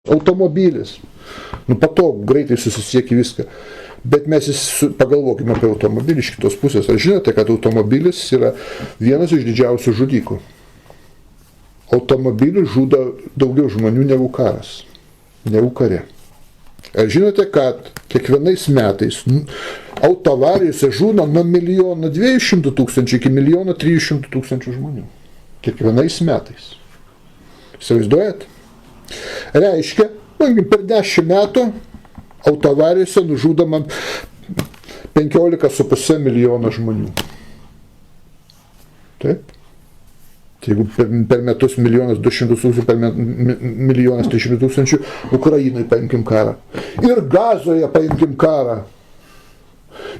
Automobilis. Patogu, greitai susisieki viską. Bet mes pagalvokime apie automobilį iš kitos pusės. Ar žinote, kad automobilis yra vienas iš didžiausių žudikų? Automobilis žudo daugiau žmonių negu karas, negu kare. Ar žinote, kad kiekvienais metais autoavarijose žūna nuo 1,2 iki 1,3 žmonių. Kiekvienais metais. Įsivaizduojat? Reiškia, per 10 metų autoavarijose nužudoma 15,5 milijono žmonių. Taip? Jeigu per metus 1,2 per 1,3 Ukrainai paimkim karą. Ir Gazoje paimkim karą.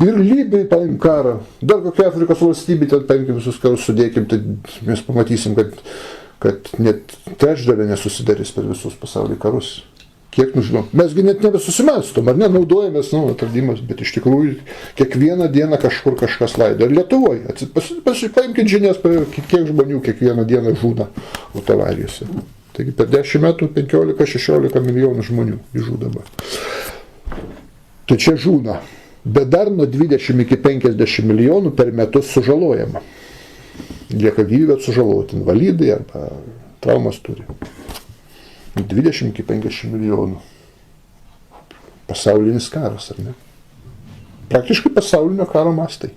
Ir Libijai paimkim karą. Dar kokia Afrikos valstybė, ten paimkim visus karus, sudėkim, tai mes pamatysim, kad net trečdalė nesusidarys per visus pasaulio karus. Kiek nužudom? Mesgi net nebesusimąstom, ar ne, naudojamės, atradimas, bet iš tikrųjų kiekvieną dieną kažkur kažkas laido. Ir Lietuvoje, paimkite žinias, kiek žmonių kiekvieną dieną žūna autoavarijose. Taigi per 10 metų 15-16 milijonų žmonių žūdama. Tai čia žūna, bet dar nuo 20 iki 50 milijonų per metus sužalojama. Lieka gyvi, bet sužaloti, invalidai arba traumas turi. 20 iki 50 milijonų. Pasaulinis karas, ar ne? Praktiškai pasaulinio karo mastai.